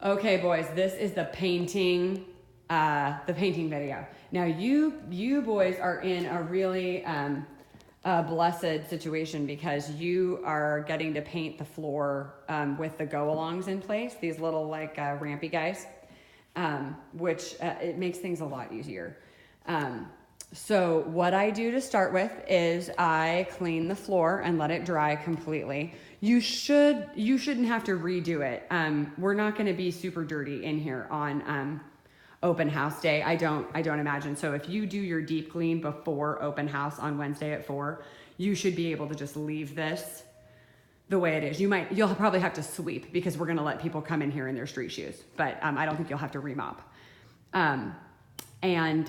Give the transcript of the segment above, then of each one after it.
Okay, boys, this is the painting video. Now you boys are in a really blessed situation because you are getting to paint the floor with the go-alongs in place, these little like rampy guys, which it makes things a lot easier. So what I do to start with is I clean the floor and let it dry completely. You shouldn't have to redo it. We're not going to be super dirty in here on open house day. I don't imagine. So if you do your deep clean before open house on Wednesday at 4, you should be able to just leave this the way it is. You'll probably have to sweep because we're going to let people come in here in their street shoes, but I don't think you'll have to remop. And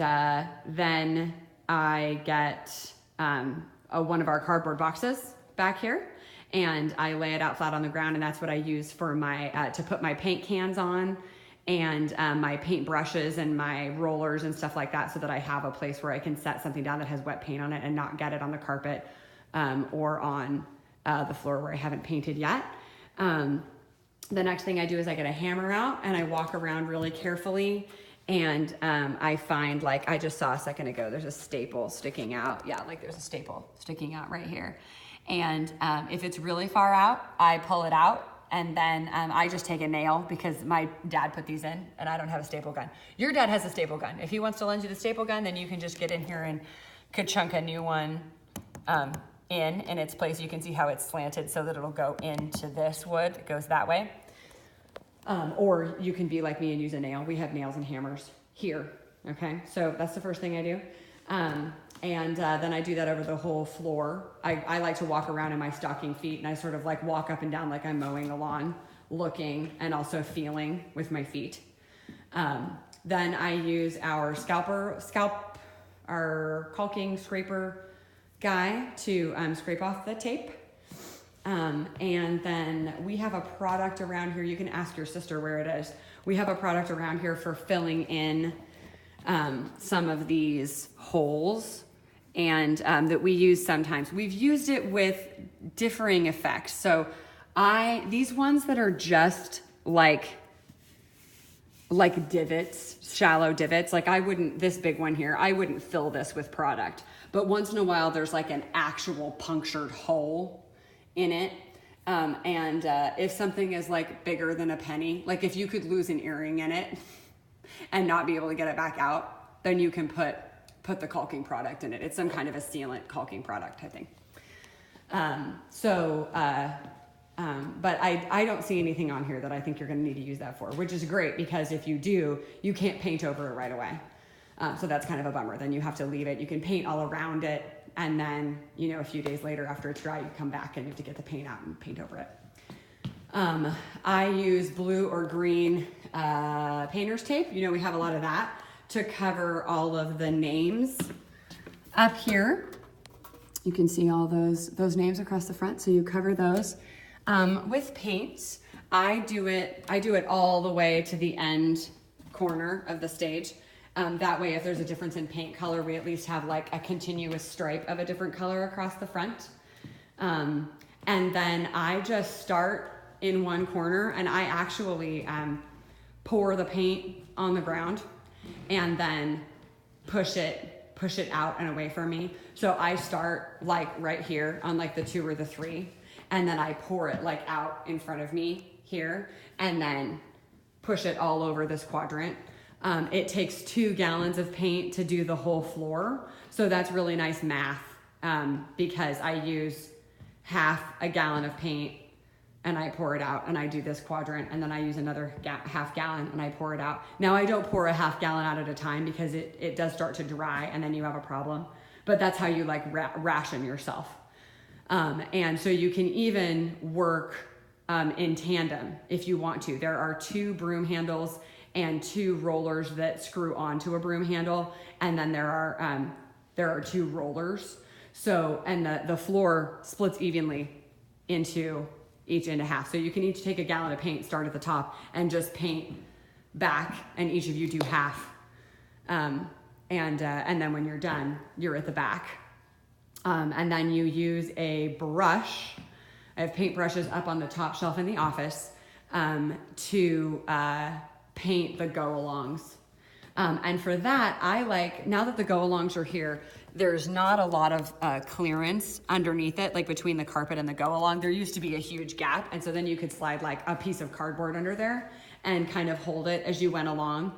then I get one of our cardboard boxes back here, and I lay it out flat on the ground, and that's what I use for my to put my paint cans on, and my paint brushes and my rollers and stuff like that, so that I have a place where I can set something down that has wet paint on it and not get it on the carpet or on the floor where I haven't painted yet. The next thing I do is I get a hammer out and I walk around really carefully. And I find, like I just saw a second ago, there's a staple sticking out. Yeah, like there's a staple sticking out right here. And if it's really far out, I pull it out. And then I just take a nail because my dad put these in and I don't have a staple gun. Your dad has a staple gun. If he wants to lend you the staple gun, then you can just get in here and ka-chunk a new one in its place. You can see how it's slanted so that it'll go into this wood. It goes that way. Or you can be like me and use a nail. We have nails and hammers here. Okay, so that's the first thing I do. And then I do that over the whole floor. I like to walk around in my stocking feet, and I sort of like walk up and down like I'm mowing the lawn, looking and also feeling with my feet. Then I use our our caulking scraper guy to scrape off the tape. And then we have a product around here. You can ask your sister where it is. We have a product around here for filling in some of these holes, and that we use sometimes. We've used it with differing effects. So these ones that are just like divots, shallow divots, like this big one here, I wouldn't fill this with product. But once in a while, there's like an actual punctured hole in it. And if something is like bigger than a penny, like if you could lose an earring in it and not be able to get it back out, then you can put the caulking product in it. It's some kind of a sealant caulking product, I think. But I don't see anything on here that I think you're going to need to use that for, which is great because if you do, you can't paint over it right away. So that's kind of a bummer. Then you have to leave it. You can paint all around it. And then, a few days later after it's dry, you come back and you have to get the paint out and paint over it. I use blue or green painter's tape. We have a lot of that to cover all of the names up here. You can see all those names across the front. So you cover those. With paints, I do it all the way to the end corner of the stage. That way, if there's a difference in paint color, we at least have like a continuous stripe of a different color across the front. And then I just start in one corner and I actually pour the paint on the ground and then push it out and away from me. So I start like right here on like the 2 or the 3, and then I pour it like out in front of me here and then push it all over this quadrant. It takes 2 gallons of paint to do the whole floor. So that's really nice math because I use half a gallon of paint and I pour it out and I do this quadrant, and then I use another half gallon and I pour it out. Now I don't pour a half gallon out at a time because it does start to dry and then you have a problem, but that's how you like ration yourself. And so you can even work in tandem if you want to. There are 2 broom handles and 2 rollers that screw onto a broom handle, and then there are 2 rollers. So, and the floor splits evenly into each into half. So you can each take a gallon of paint, start at the top, and just paint back, and each of you do half. And then when you're done, you're at the back. And then you use a brush. I have paint brushes up on the top shelf in the office. to paint the go-alongs. And for that, I like, now that the go-alongs are here, there's not a lot of clearance underneath it, like between the carpet and the go-along. There used to be a huge gap, and so then you could slide like a piece of cardboard under there and kind of hold it as you went along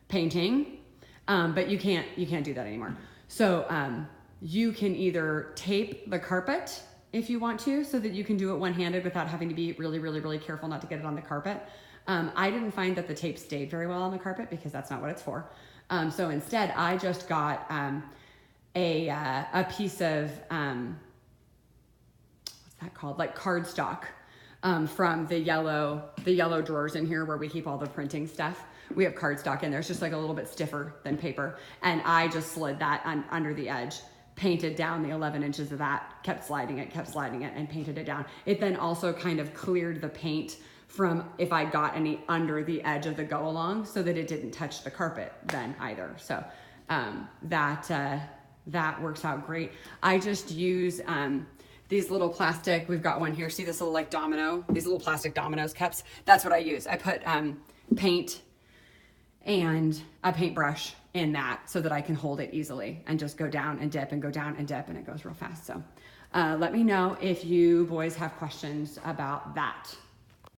painting. But you can't do that anymore. So you can either tape the carpet if you want to, so that you can do it one-handed without having to be really, really, really careful not to get it on the carpet. I didn't find that the tape stayed very well on the carpet because that's not what it's for. So instead, I just got a piece of, what's that called? Like cardstock from the yellow drawers in here where we keep all the printing stuff. We have cardstock in there. It's just like a little bit stiffer than paper. And I just slid that under the edge, painted down the 11 inches of that, kept sliding it, and painted it down. It then also kind of cleared the paint from if I got any under the edge of the go along, so that it didn't touch the carpet then either. So that works out great. I just use these little plastic, we've got one here, see this little like domino, these little plastic dominoes cups? That's what I use. I put paint and a paintbrush in that so that I can hold it easily and just go down and dip and go down and dip, and it goes real fast. So let me know if you boys have questions about that.